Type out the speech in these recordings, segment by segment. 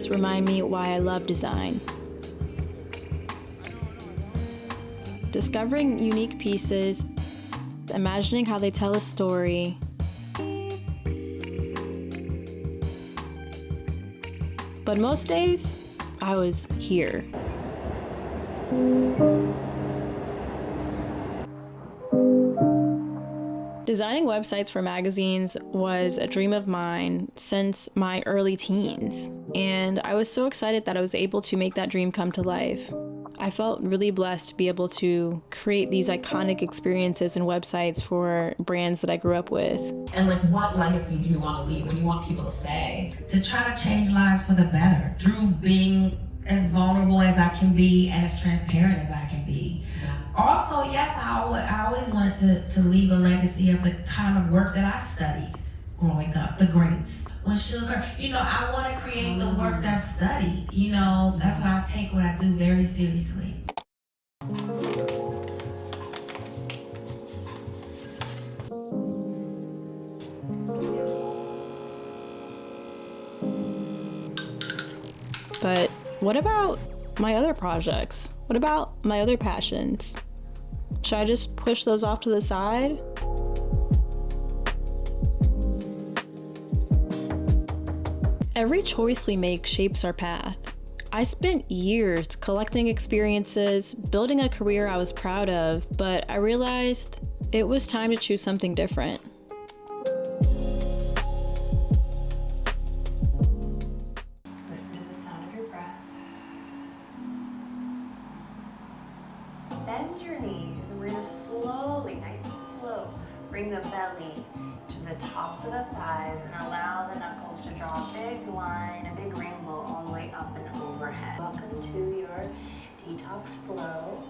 projects remind me why I love design. Discovering unique pieces, imagining how they tell a story, but most days, I was here. Designing websites for magazines was a dream of mine since my early teens, and I was so excited that I was able to make that dream come to life. I felt really blessed to be able to create these iconic experiences and websites for brands that I grew up with. And like, what legacy do you want to leave? What do you want people to say? To try to change lives for the better through being as vulnerable as I can be and as transparent as I can be. Also, yes, I always wanted to leave a legacy of the kind of work that I studied growing up, the greats. When sugar, I want to create the work that's studied. That's why I take what I do very seriously. But what about my other projects? What about my other passions? Should I just push those off to the side? Every choice we make shapes our path. I spent years collecting experiences, building a career I was proud of, but I realized it was time to choose something different. Listen to the sound of your breath. Bend your knees, and we're gonna slowly, nice and slow, bring the belly to the tops of the thighs and allow the knuckles to draw a big line, a big rainbow all the way up and overhead. Welcome to your detox flow.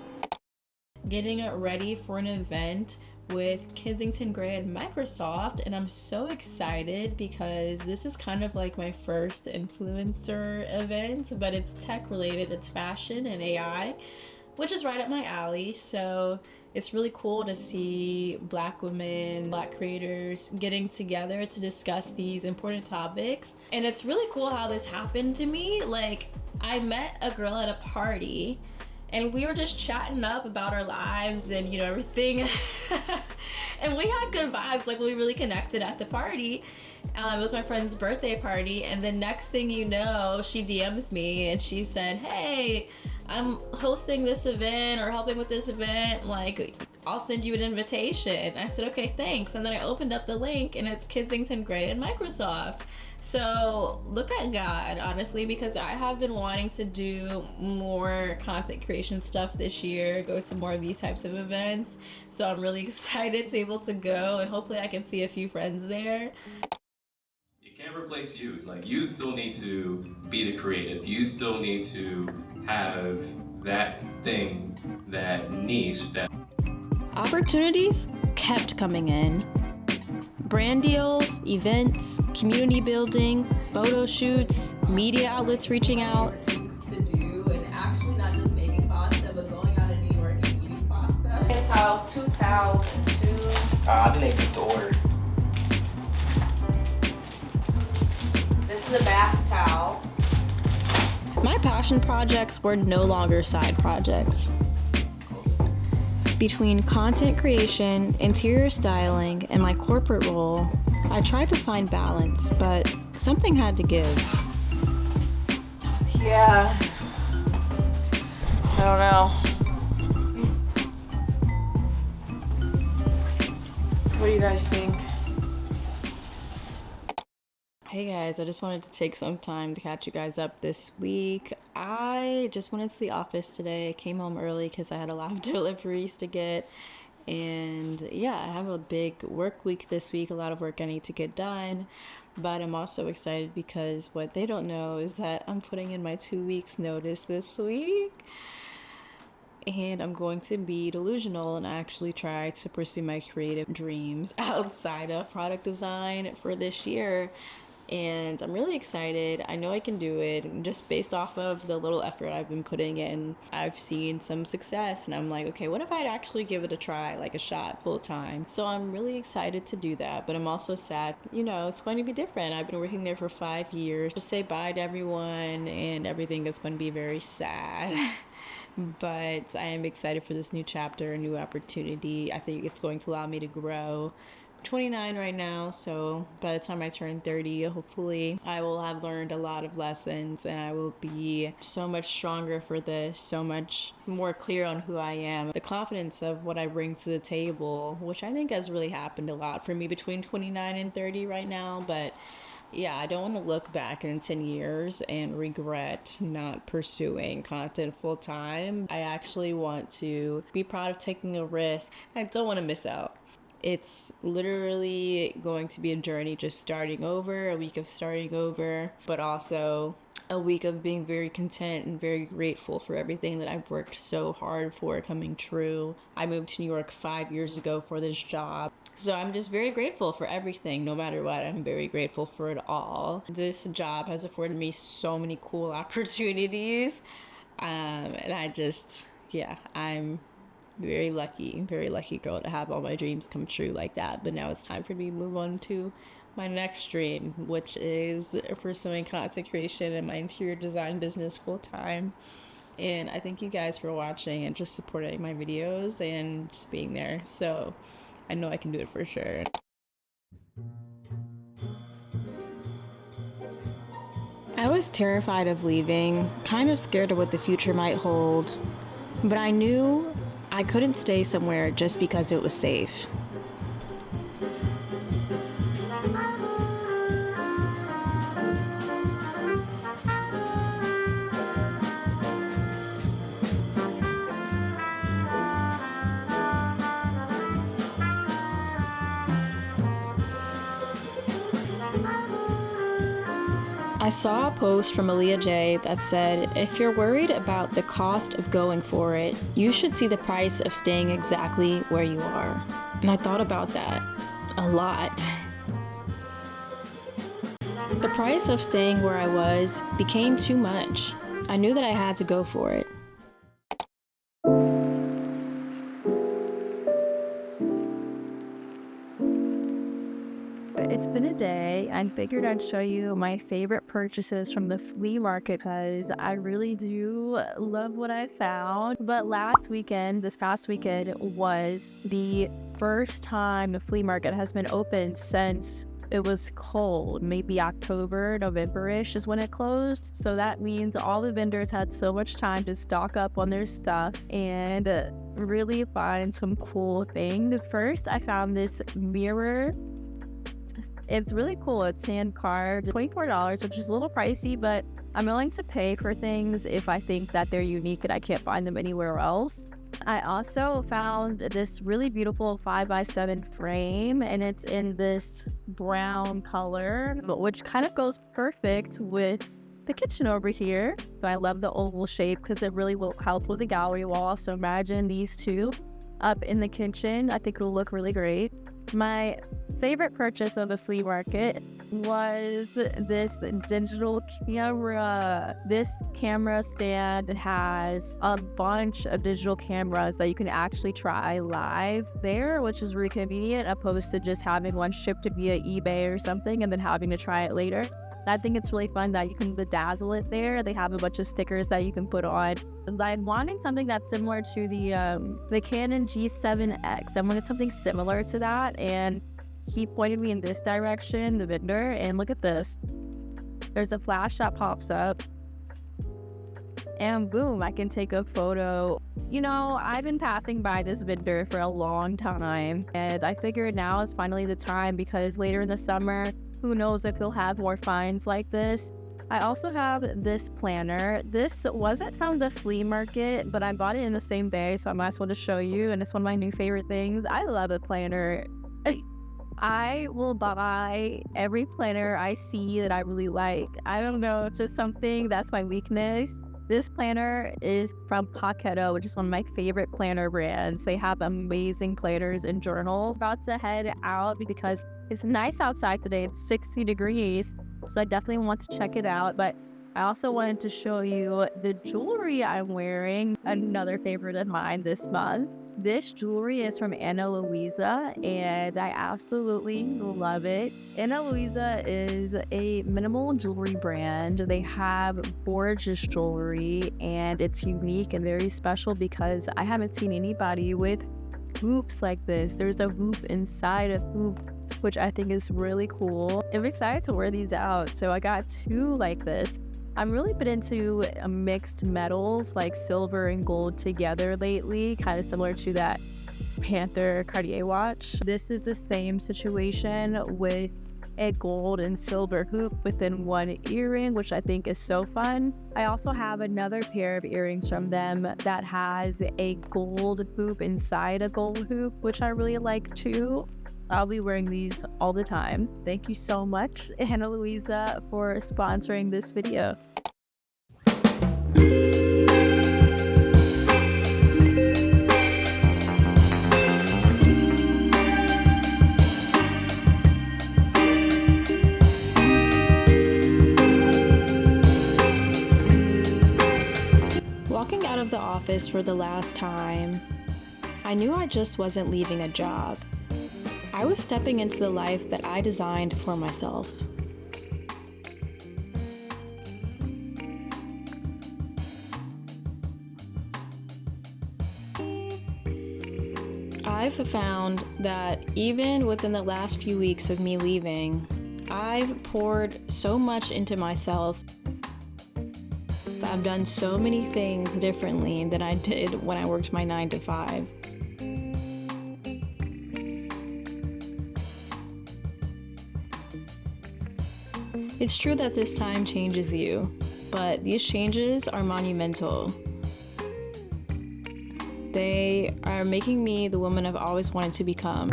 Getting ready for an event with Kensington Gray and Microsoft, and I'm so excited because this is kind of like my first influencer event, but it's tech related, it's fashion and AI, which is right up my alley. So it's really cool to see Black women, Black creators getting together to discuss these important topics. And it's really cool how this happened to me. Like, I met a girl at a party and we were just chatting up about our lives and everything. And we had good vibes, like we really connected at the party. It was my friend's birthday party, and the next thing you know, she DMs me and she said, hey, I'm hosting this event or helping with this event, like I'll send you an invitation. I said, okay, thanks. And then I opened up the link and it's Kensington Gray and Microsoft. So look at God, honestly, because I have been wanting to do more content creation stuff this year, go to more of these types of events. So I'm really excited to be able to go, and hopefully I can see a few friends there. You can't replace you. Like, you still need to be the creative. You still need to have that thing, that niche, that Opportunities kept coming in. Brand deals, events, community building, photo shoots, media outlets reaching out. Things to do, and actually not just making pasta, but going out in New York and eating pasta. 2 towels, and 2. I think they could order. This is a bath towel. My passion projects were no longer side projects. Between content creation, interior styling, and my corporate role, I tried to find balance, but something had to give. Yeah. I don't know. What do you guys think? Hey guys, I just wanted to take some time to catch you guys up this week. I just went into the office today, came home early because I had a lot of deliveries to get. And yeah, I have a big work week this week, a lot of work I need to get done. But I'm also excited because what they don't know is that I'm putting in my 2 weeks notice this week. And I'm going to be delusional and actually try to pursue my creative dreams outside of product design for this year. and I'm really excited. I know I can do it, and just based off of the little effort I've been putting in, I've seen some success, and I'm like, okay, what if I'd actually give it a try, like a shot full time? So I'm really excited to do that, but I'm also sad, it's going to be different. I've been working there for 5 years. To say bye to everyone and everything is going to be very sad. But I am excited for this new chapter, a new opportunity. I think it's going to allow me to grow. I'm 29 right now, so by the time I turn 30, hopefully I will have learned a lot of lessons, and I will be so much stronger for this, so much more clear on who I am, the confidence of what I bring to the table, which I think has really happened a lot for me between 29 and 30 right now. But yeah, I don't want to look back in 10 years and regret not pursuing content full time. I actually want to be proud of taking a risk. I don't want to miss out. It's literally going to be a journey, just starting over, a week of starting over, but also a week of being very content and very grateful for everything that I've worked so hard for coming true. I moved to New York 5 years ago for this job. So I'm just very grateful for everything, no matter what. I'm very grateful for it all. This job has afforded me so many cool opportunities. And I'm very lucky girl to have all my dreams come true like that. But now it's time for me to move on to my next dream, which is pursuing content creation and my interior design business full time. And I thank you guys for watching and just supporting my videos and just being there. So I know I can do it for sure. I was terrified of leaving, kind of scared of what the future might hold, but I knew I couldn't stay somewhere just because it was safe. I saw a post from Aaliyah J that said, if you're worried about the cost of going for it, you should see the price of staying exactly where you are. And I thought about that a lot. The price of staying where I was became too much. I knew that I had to go for it. It's been a day. I figured I'd show you my favorite purchases from the flea market because I really do love what I found. But this past weekend was the first time the flea market has been open since it was cold. Maybe October, November-ish is when it closed. So that means all the vendors had so much time to stock up on their stuff and really find some cool things. First, I found this mirror. It's really cool. It's hand carved, $24, which is a little pricey, but I'm willing to pay for things if I think that they're unique and I can't find them anywhere else. I also found this really beautiful 5x7 frame, and it's in this brown color, which kind of goes perfect with the kitchen over here. So I love the oval shape because it really will help with the gallery wall. So imagine these two up in the kitchen. I think it'll look really great. My favorite purchase of the flea market was this digital camera. This camera stand has a bunch of digital cameras that you can actually try live there, which is really convenient opposed to just having one shipped via eBay or something and then having to try it later. I think it's really fun that you can bedazzle it there. They have a bunch of stickers that you can put on. I'm wanting something that's similar to the Canon G7X. I wanted something similar to that, and he pointed me in this direction, the vendor, and look at this. There's a flash that pops up, and boom, I can take a photo. I've been passing by this vendor for a long time, and I figured now is finally the time because later in the summer, who knows if he'll have more finds like this. I also have this planner. This wasn't from the flea market, but I bought it in the same day, so I might as well just show you, and it's one of my new favorite things. I love a planner. I will buy every planner I see that I really like. I don't know, it's just something that's my weakness. This planner is from Pocketto, which is one of my favorite planner brands. They have amazing planners and journals. About to head out because it's nice outside today. It's 60 degrees. So I definitely want to check it out. But I also wanted to show you the jewelry I'm wearing, another favorite of mine this month. This jewelry is from Luisa, and I absolutely love it. Luisa is a minimal jewelry brand. They have gorgeous jewelry, and it's unique and very special because I haven't seen anybody with hoops like this. There's a hoop inside a hoop, which I think is really cool. I'm excited to wear these out. So I got two like this. I'm really been into mixed metals like silver and gold together lately, kind of similar to that Panther Cartier watch. This is the same situation with a gold and silver hoop within one earring, which I think is so fun. I also have another pair of earrings from them that has a gold hoop inside a gold hoop, which I really like too. I'll be wearing these all the time. Thank you so much, Ana Luisa, for sponsoring this video. Walking out of the office for the last time, I knew I just wasn't leaving a job. I was stepping into the life that I designed for myself. I've found that even within the last few weeks of me leaving, I've poured so much into myself. I've done so many things differently than I did when I worked my 9 to 5. It's true that this time changes you, but these changes are monumental. They are making me the woman I've always wanted to become.